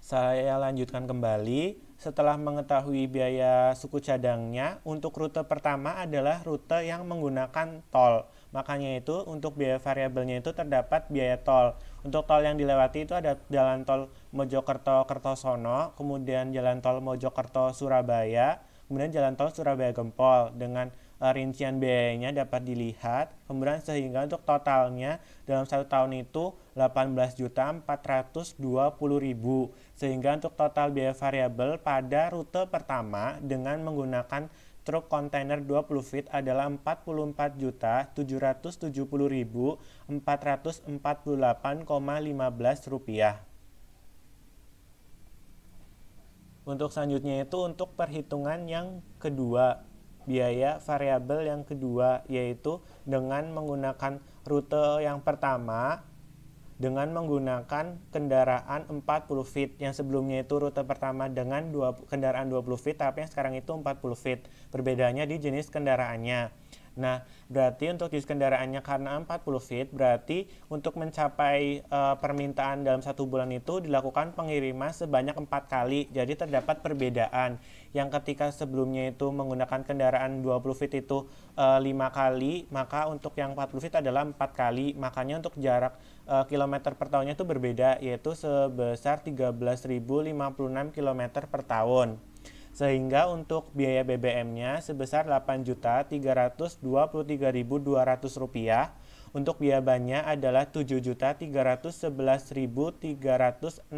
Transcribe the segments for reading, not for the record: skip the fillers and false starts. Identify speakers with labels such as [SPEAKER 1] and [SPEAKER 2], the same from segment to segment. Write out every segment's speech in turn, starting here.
[SPEAKER 1] Saya lanjutkan kembali. Setelah mengetahui biaya suku cadangnya, untuk rute pertama adalah rute yang menggunakan tol. Makanya itu untuk biaya variabelnya itu terdapat biaya tol. Untuk tol yang dilewati itu ada jalan tol Mojokerto-Kertosono, kemudian jalan tol Mojokerto-Surabaya, kemudian jalan tol Surabaya-Gempol dengan rincian biayanya dapat dilihat. Kemudian sehingga untuk totalnya dalam satu tahun itu 18.420.000. Sehingga untuk total biaya variabel pada rute pertama dengan menggunakan truk kontainer 20 feet adalah Rp40.770.448,15. Untuk selanjutnya itu untuk perhitungan yang kedua, biaya variabel yang kedua, yaitu dengan menggunakan rute yang pertama dengan menggunakan kendaraan 40 feet. Yang sebelumnya itu rute pertama dengan kendaraan 20 feet, tapi yang sekarang itu 40 feet. Perbedaannya di jenis kendaraannya. Nah, berarti untuk jenis kendaraannya karena 40 feet, berarti untuk mencapai permintaan dalam satu bulan itu dilakukan pengiriman sebanyak 4 kali. Jadi terdapat perbedaan. Yang ketika sebelumnya itu menggunakan kendaraan 20 feet itu 5 kali, maka untuk yang 40 feet adalah 4 kali. Makanya untuk jarak kilometer per tahunnya itu berbeda, yaitu sebesar 13.056 km per tahun. Sehingga untuk biaya BBM-nya sebesar Rp8.323.200. Untuk biaya bannya adalah Rp7.311.360.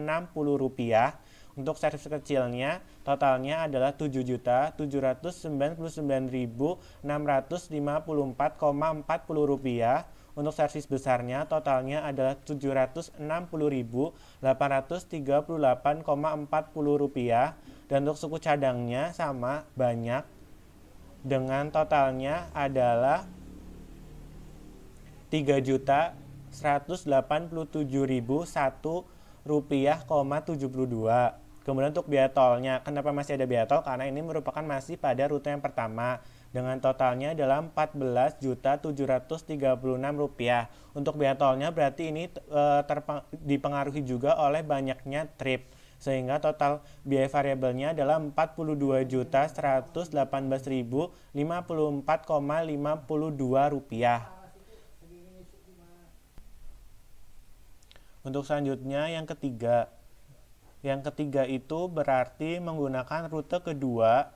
[SPEAKER 1] Untuk servis kecilnya totalnya adalah Rp7.799.654,40. Untuk servis besarnya totalnya adalah Rp760.838,40. Dan untuk suku cadangnya sama banyak dengan totalnya adalah Rp3.187.001,72. Kemudian untuk biaya tolnya, kenapa masih ada biaya tol? Karena ini merupakan masih pada rute yang pertama. Dengan totalnya adalah Rp14.736. Untuk biaya tolnya berarti ini dipengaruhi juga oleh banyaknya trip. Sehingga total biaya variabelnya adalah Rp41.184,52. Untuk selanjutnya yang ketiga. Yang ketiga itu berarti menggunakan rute kedua,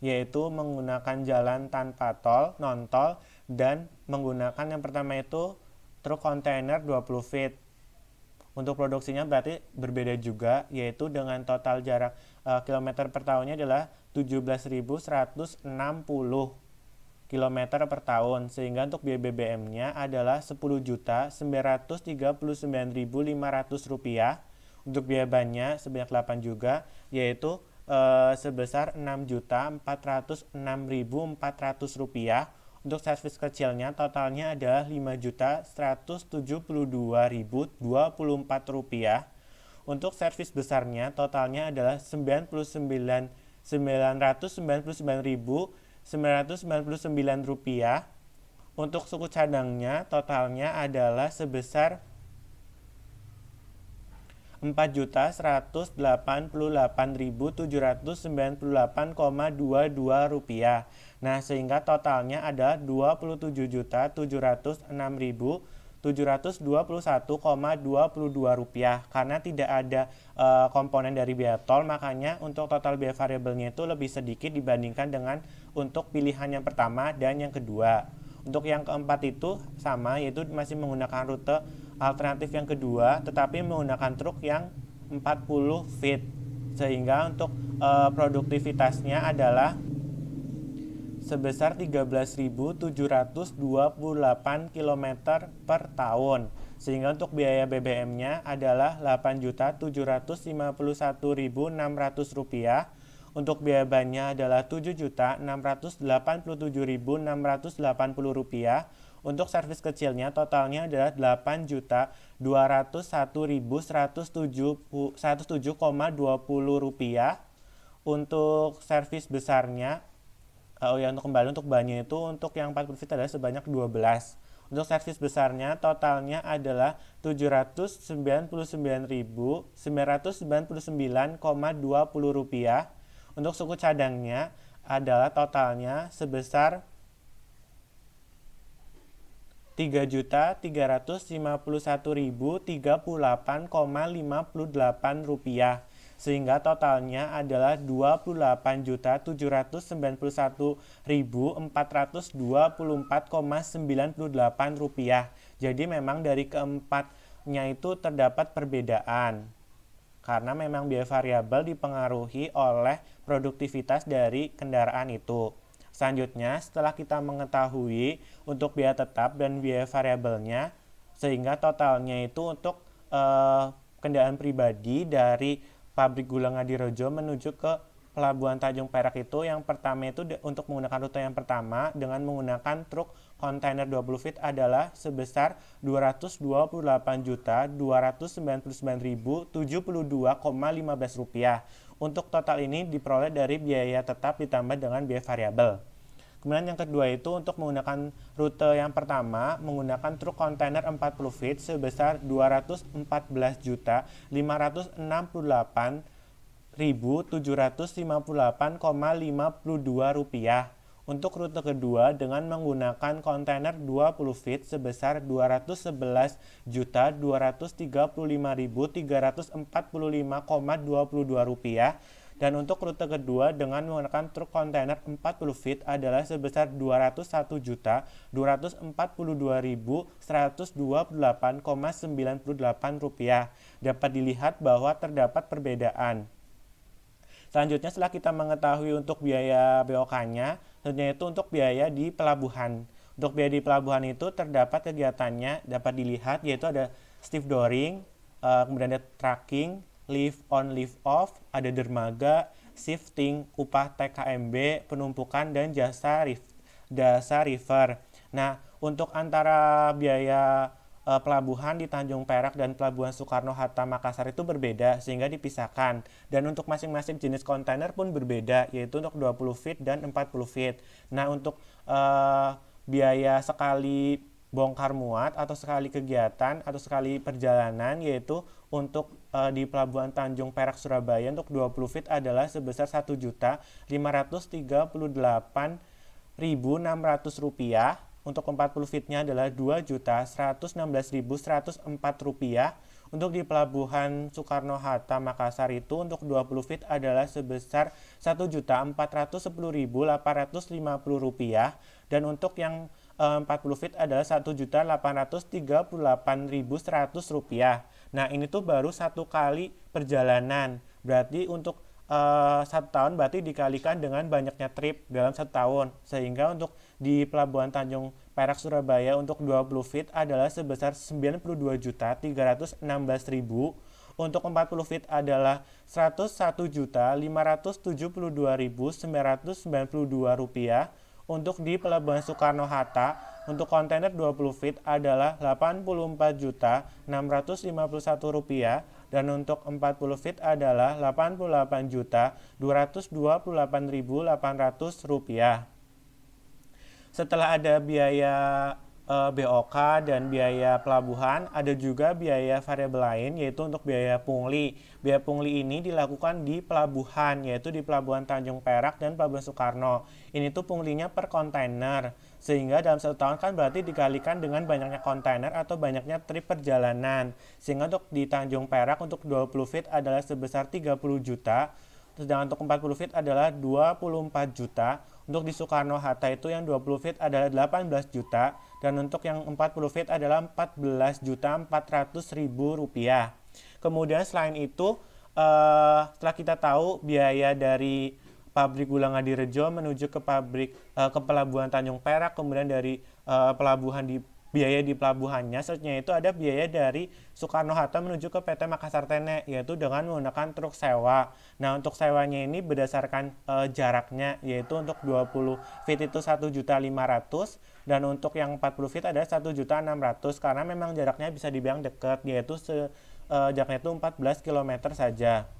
[SPEAKER 1] yaitu menggunakan jalan tanpa tol, non-tol, dan menggunakan yang pertama itu truk kontainer 20 feet. Untuk produksinya berarti berbeda juga, yaitu dengan total jarak kilometer per tahunnya adalah 17.160 km per tahun. Sehingga untuk biaya BBM-nya adalah Rp10.939.500. Untuk biaya bannya sebanyak 8 juga, yaitu sebesar Rp6.406.400. Untuk servis kecilnya totalnya adalah Rp5.172.024. Untuk servis besarnya totalnya adalah Rp999.999. Untuk suku cadangnya totalnya adalah sebesar Rp4.188.798,22. Nah, sehingga totalnya adalah Rp27.706.721,22. Karena tidak ada komponen dari biaya tol, makanya untuk total biaya variabelnya itu lebih sedikit dibandingkan dengan untuk pilihan yang pertama dan yang kedua. Untuk yang keempat itu sama, yaitu masih menggunakan rute alternatif yang kedua, tetapi menggunakan truk yang 40 feet. Sehingga untuk produktivitasnya adalah sebesar 13.728 km per tahun. Sehingga untuk biaya BBM-nya adalah Rp8.751.600. Untuk biaya bannya adalah Rp7.687.680. Untuk servis kecilnya totalnya adalah Rp8.201.107,20. Untuk servis besarnya, untuk kembali untuk bannya itu untuk yang 40 feet adalah sebanyak 12. Untuk servis besarnya totalnya adalah 799.999,20 rupiah. Untuk suku cadangnya adalah totalnya sebesar 3.351.038,58 rupiah, sehingga totalnya adalah 28.791.424,98 rupiah. Jadi memang dari keempatnya itu terdapat perbedaan, karena memang biaya variabel dipengaruhi oleh produktivitas dari kendaraan itu. Selanjutnya, setelah kita mengetahui untuk biaya tetap dan biaya variabelnya, sehingga totalnya itu untuk kendaraan pribadi dari pabrik gula Ngadirejo menuju ke Pelabuhan Tanjung Perak itu, yang pertama itu untuk menggunakan rute yang pertama dengan menggunakan truk kontainer 20 feet adalah sebesar 228.299.072,15 rupiah. Untuk total ini diperoleh dari biaya tetap ditambah dengan biaya variabel. Kemudian yang kedua itu untuk menggunakan rute yang pertama menggunakan truk kontainer 40 feet sebesar 214.568.758,52 rupiah. Untuk rute kedua dengan menggunakan kontainer 20 feet sebesar 211.235.345,22 rupiah. Dan untuk rute kedua dengan menggunakan truk kontainer 40 feet adalah sebesar 201.224.128,98 rupiah. Dapat dilihat bahwa terdapat perbedaan. Selanjutnya, setelah kita mengetahui untuk biaya BOK-nya, selanjutnya itu untuk biaya di pelabuhan. Untuk biaya di pelabuhan itu terdapat kegiatannya dapat dilihat, yaitu ada stevedoring, kemudian ada tracking, lift on lift off, ada dermaga, shifting, upah TKMB, penumpukan, dan jasa river. Nah, untuk antara biaya pelabuhan di Tanjung Perak dan Pelabuhan Soekarno-Hatta Makassar itu berbeda sehingga dipisahkan, dan untuk masing-masing jenis kontainer pun berbeda, yaitu untuk 20 feet dan 40 feet. Nah, untuk biaya sekali bongkar muat atau sekali kegiatan atau sekali perjalanan, yaitu untuk di Pelabuhan Tanjung Perak Surabaya untuk 20 feet adalah sebesar 1.538.600 rupiah. Untuk 40 feet-nya adalah 2.116.104 rupiah. Untuk di Pelabuhan Soekarno-Hatta Makassar itu untuk 20 feet adalah sebesar 1.410.850 rupiah. Dan untuk yang 40 feet adalah 1.838.100 rupiah. Nah, ini tuh baru satu kali perjalanan. Berarti untuk 1 tahun berarti dikalikan dengan banyaknya trip dalam 1 tahun, sehingga untuk di Pelabuhan Tanjung Perak Surabaya untuk 20 feet adalah sebesar 92.316.000. Untuk 40 feet adalah 101.572.992 rupiah. Untuk di Pelabuhan Soekarno-Hatta untuk kontainer 20 feet adalah 84.651 rupiah, dan untuk 40 feet adalah 88.228.800 rupiah. Setelah ada biaya BOK dan biaya pelabuhan, ada juga biaya variabel lain, yaitu untuk biaya pungli. Biaya pungli ini dilakukan di pelabuhan, yaitu di Pelabuhan Tanjung Perak dan Pelabuhan Soekarno. Ini tuh punglinya per kontainer, sehingga dalam 1 tahun kan berarti dikalikan dengan banyaknya kontainer atau banyaknya trip perjalanan. Sehingga untuk di Tanjung Perak untuk 20 feet adalah sebesar 30 juta, sedangkan untuk 40 feet adalah 24 juta. Untuk di Soekarno-Hatta itu yang 20 feet adalah 18 juta, dan untuk yang 40 feet adalah 14.400.000 rupiah. Kemudian selain itu, setelah kita tahu biaya dari pabrik gula Ngadirejo menuju ke Pelabuhan Tanjung Perak, kemudian dari pelabuhan biaya di pelabuhannya, selanjutnya itu ada biaya dari Soekarno-Hatta menuju ke PT Makassar Tene, yaitu dengan menggunakan truk sewa. Nah, untuk sewanya ini berdasarkan jaraknya, yaitu untuk 20 feet itu 1.500.000, dan untuk yang 40 feet ada 1.600.000, karena memang jaraknya bisa dibilang dekat, yaitu jaraknya itu 14 km saja.